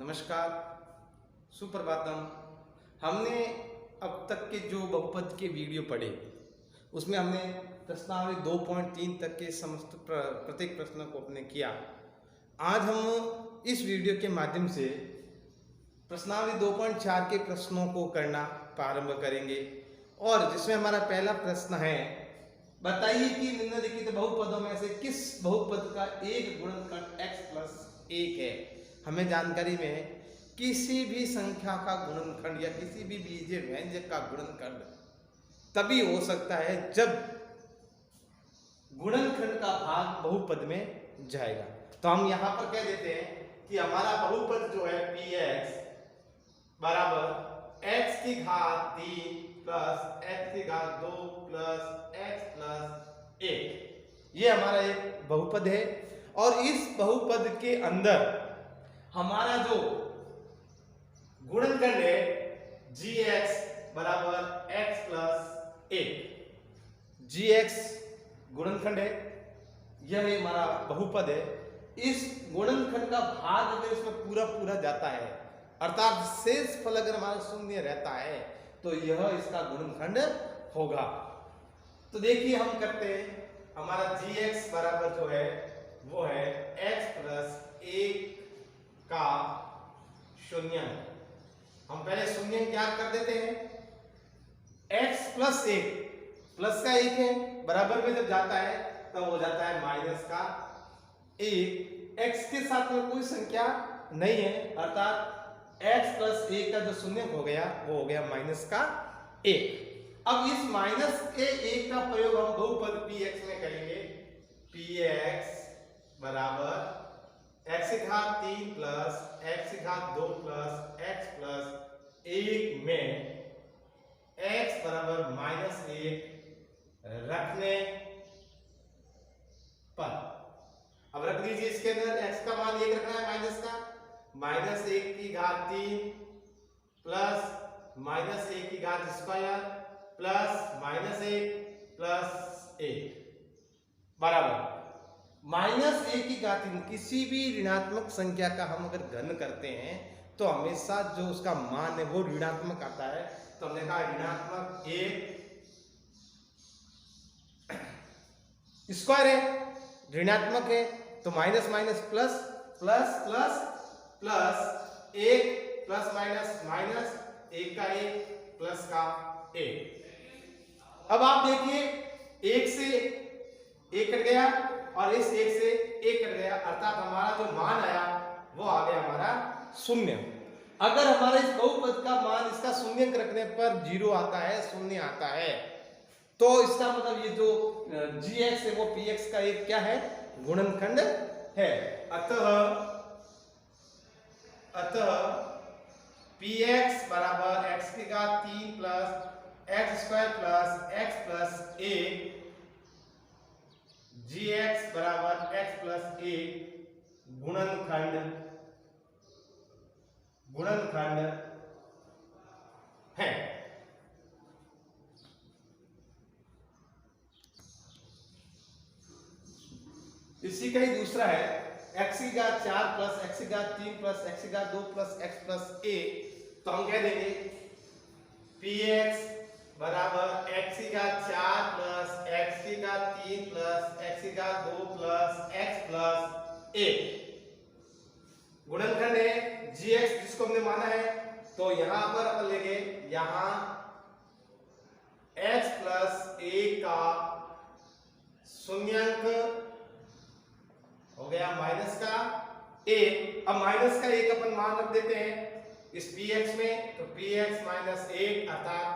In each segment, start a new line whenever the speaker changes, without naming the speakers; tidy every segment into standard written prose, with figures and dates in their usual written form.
नमस्कार, सुप्रभातम। हमने अब तक के जो बहुपद के वीडियो पढ़े उसमें हमने प्रश्नावली 2.3 तक के समस्त प्रत्येक प्रश्नों को अपने किया। आज हम इस वीडियो के माध्यम से प्रश्नावली 2.4 के प्रश्नों को करना प्रारंभ करेंगे और जिसमें हमारा पहला प्रश्न है, बताइए कि निम्नलिखित बहुपदों में से किस बहुपद का एक गुणनखंड x प्लस 1 है। हमें जानकारी में है किसी भी संख्या का गुणनखंड या किसी भी बीजीय व्यंजक का गुणनखंड तभी हो सकता है जब गुणनखंड का भाग बहुपद में जाएगा। तो हम यहां पर कह देते हैं कि हमारा बहुपद जो है px बराबर x की घात 3 प्लस x की घात 2 प्लस x प्लस 1, ये हमारा एक बहुपद है। और इस बहुपद के अंदर हमारा जो गुणनखंड है gx बराबर x प्लस 1, gx गुणनखंड है, यह हमारा बहुपद है। इस गुणनखंड का भाग अगर इसमें पूरा पूरा जाता है अर्थात शेष फल अगर हमारा शून्य रहता है तो यह इसका गुणनखंड होगा। तो देखिए हम करते हैं, हमारा gx बराबर जो है वो है x प्लस 1 का शून्यंक। हम पहले शून्यंक क्या कर देते हैं, x प्लस 1 प्लस का 1 है, बराबर में जब जाता है तब हो जाता है माइनस का 1। x के साथ में कोई संख्या नहीं है अर्थात x प्लस 1 का जो शून्यंक हो गया वो हो गया माइनस का 1। अब इस माइनस के 1 का प्रयोग हम बहुपद px में करेंगे। px बराबर x की घात 3 प्लस x की घात 2 प्लस x प्लस 1 में x बराबर माइनस 1 रखने पर, अब रख दीजिए इसके अंदर x का मान 1 रखना है माइनस का, माइनस 1 की घात 3 प्लस माइनस 1 की घात स्क्वायर प्लस माइनस 1 प्लस 1 बराबर माइनस 1 की घात 3। किसी भी ऋणात्मक संख्या का हम अगर घन करते हैं तो हमेशा जो उसका मान है वो ऋणात्मक आता है। तो हमने कहा ऋणात्मक 1 स्क्वायर है, ऋणात्मक है तो minus minus plus plus plus plus 1 plus minus minus 1 का 1 प्लस का 1। अब आप देखिए 1 से 1 कट गया और इस 1 से 1 कट गया अर्थात हमारा जो मान आया वो आ गया हमारा शून्य। अगर हमारे इस बहुपद का मान इसका शून्यंक रखने पर 0 आता है, शून्य आता है, तो इसका मतलब ये जो gx है वो px का एक क्या है, गुणनखंड है। अतः px बराबर x की घात 3 plus x square plus x plus 1, gx बराबर x प्लस 1 गुणनखंड है। इसी का ही दूसरा है x की घात 4 प्लस x की घात 3 प्लस x की घात 2 प्लस x प्लस 1। तो हम कह देंगे px बराबर x की घात 4 प्लस x की घात 3 प्लस x की घात 2 प्लस x प्लस 1 गुणनखंड है gx जिसको हमने माना है। तो यहां पर अपन लेंगे, यहां x प्लस 1 का शून्यंक हो गया माइनस का 1। अब माइनस का 1 अपन मान रख देते हैं इस px में, तो px माइनस 1 अर्थात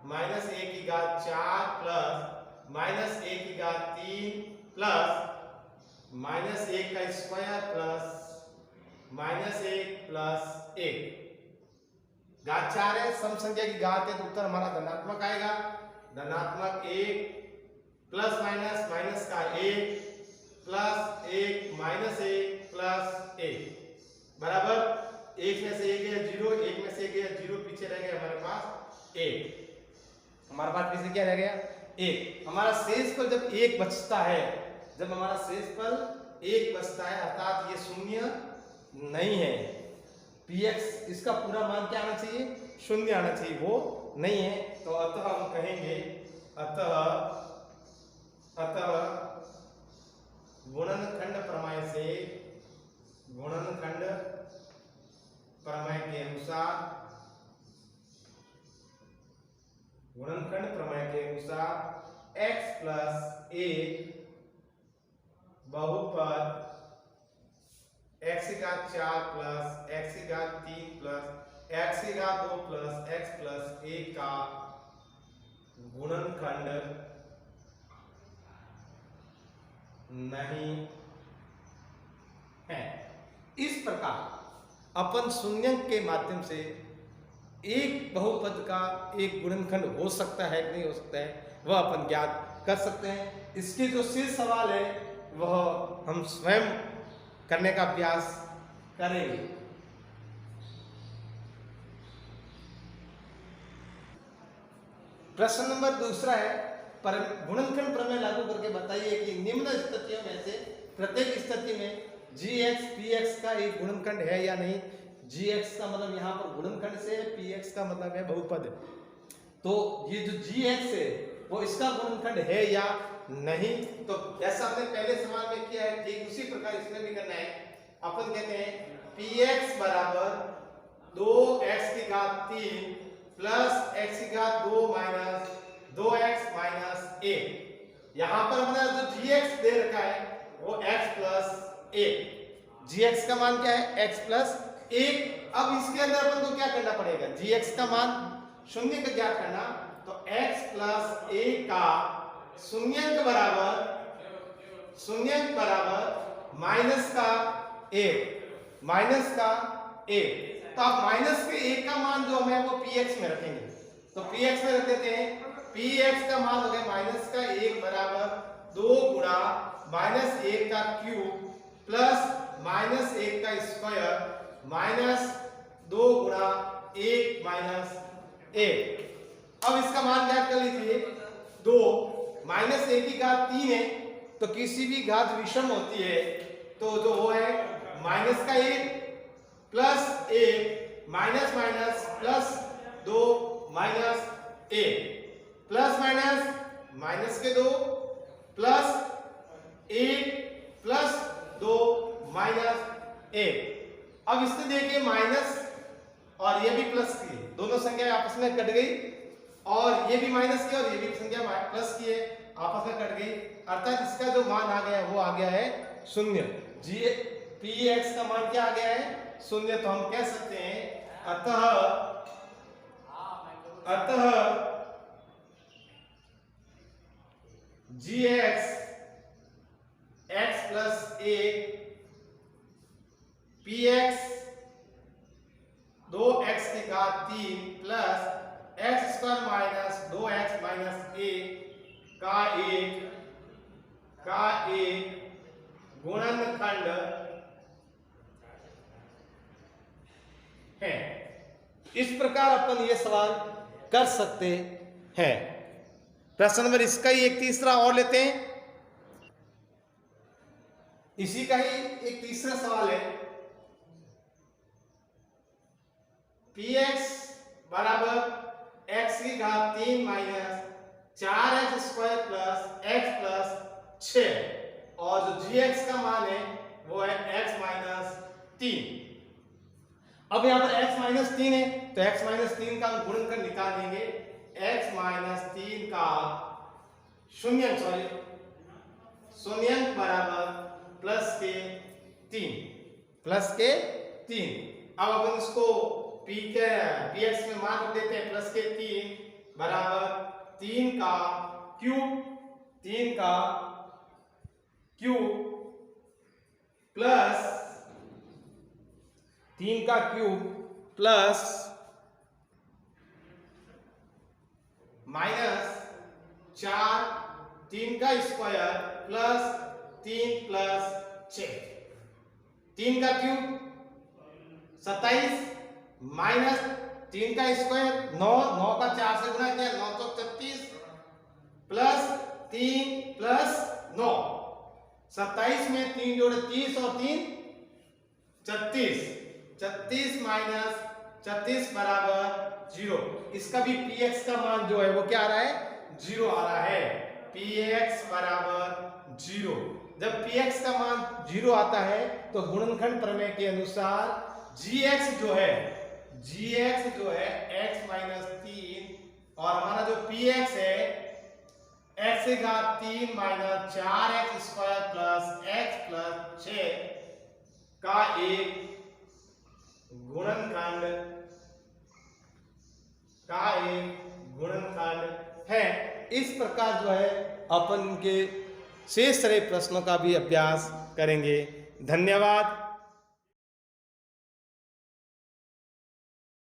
माइनस 1 की घात 4 प्लस माइनस 1 की घात 3 प्लस माइनस 1 का स्क्वायर प्लस माइनस 1 प्लस 1। घात 4 है, सम संख्या की घात है तो उत्तर हमारा धनात्मक आएगा। धनात्मक 1 प्लस माइनस माइनस का 1 प्लस 1 माइनस 1 प्लस 1 बराबर 1 में से 1 गया 0, 1 में से 1 गया 0, पीछे रह गया हमारे पास 1। हमारे पास पीछे क्या रह गया 1। हमारा शेष फल जब 1 बचता है, जब हमारा शेष फल 1 बचता है अर्थात ये शून्य नहीं है, px इसका पूरा मान क्या आना चाहिए, 0 आना चाहिए, वो नहीं है। तो अतः हम कहेंगे अतः गुणनखंड प्रमेय से, गुणनखंड प्रमेय के अनुसार, गुणनखंड प्रमेय के अनुसार x प्लस a बहुपद x की घात 4 प्लस x की घात 3 प्लस x की घात 2 प्लस x प्लस a का गुणनखंड नहीं है। इस प्रकार अपन शून्यंक के माध्यम से एक बहुपद का एक गुणनखंड हो सकता है कि नहीं हो सकता है, वह अपन ज्ञात कर सकते हैं। इसके जो शेष सवाल है वह हम स्वयं करने का अभ्यास करेंगे। प्रश्न नंबर दूसरा है, पर गुणनखंड प्रमेय लागू करके बताइए कि निम्न स्थितियों में से प्रत्येक स्थिति में gx px का एक गुणनखंड है या नहीं। gx का मतलब यहाँ पर गुणनखंड से, px का मतलब है बहुपद। तो ये जो gx है वो इसका गुणनखंड है या नहीं। तो जैसा हमने पहले सवाल में किया है ठीक उसी प्रकार इसमें भी करना है। अपन कहते हैं px बराबर 2x की घात 3 प्लस x की घात 2 माइनस 2x माइनस 1। यहाँ पर हमने जो gx दे रखा है वो x प्लस 1, gx का मान क्या है, x प्लस 1। अब इसके अंदर अपन को क्या करना पड़ेगा, gx का मान शून्य का ज्ञात करना। तो x प्लस 1 का शून्यंक बराबर माइनस का 1, माइनस का 1। तो आप माइनस के 1 का मान जो हमें वो px में रखेंगे। तो px में रख देते हैं, px का मान हो गया माइनस का 1 बराबर 2 गुणा माइनस 1 का क्यूब प्लस माइनस 1 का स्क्वायर माइनस 2 गुणा 1 माइनस 1। अब इसका मान ज्ञात कर लीजिए। 2 माइनस 1 की घात 3 है, तो किसी भी घात विषम होती है तो जो वो है माइनस का 1 plus 1 minus minus plus 2 minus 1 plus minus minus के 2 प्लस 1 प्लस 2 माइनस 1। अब इसने देखिए माइनस और ये भी प्लस की, दोनों संख्या आपस में कट गई, और ये भी माइनस की और ये भी संख्या प्लस की है, आपस में कट गई। अर्थात इसका जो मान आ गया वो आ गया है 0। px का मान क्या आ गया है, 0। तो हम कह सकते हैं अतः gx x plus 1 px 2x की घात 3 plus x square minus 2x minus 1 का एक गुणनखंड है। इस प्रकार अपन ये सवाल कर सकते हैं। प्रश्न नंबर इसका ही एक तीसरा और लेते हैं। इसी का ही एक तीसरा सवाल है, px बराबर x की घात 3 minus 4x square plus x plus 6, और जो gx का मान है वो है x माइनस 3। अब यहाँ पर x माइनस 3 है तो x माइनस 3 का हम गुणनखंड निकाल लेंगे। x माइनस 3 का शून्यंक बराबर प्लस के 3। अब अपन इसको px में मान रख देते हैं, प्लस के 3 बराबर 3 का क्यूब प्लस 3 का क्यूब प्लस माइनस 4 3 का स्क्वायर प्लस 3 प्लस 6। 3 का क्यूब 27 माइनस 3 का स्क्वायर 9 का 4 से गुणा किया 9 तो 36 प्लस 3 प्लस 9। 27 में 3 जोड़े 30 और 3 36 36 माइनस 36 बराबर 0। इसका भी px का मान जो है वो क्या आ रहा है, 0 आ रहा है। px बराबर 0। जब px का मान 0 आता है तो गुणनखंड प्रमेय के अनुसार gx जो है x माइनस 3 और हमारा जो px है x से घात 3 minus 4x square plus x plus 6 का एक गुणनखंड है। इस प्रकार जो है अपन के शेष सारे प्रश्नों का भी अभ्यास करेंगे। धन्यवाद।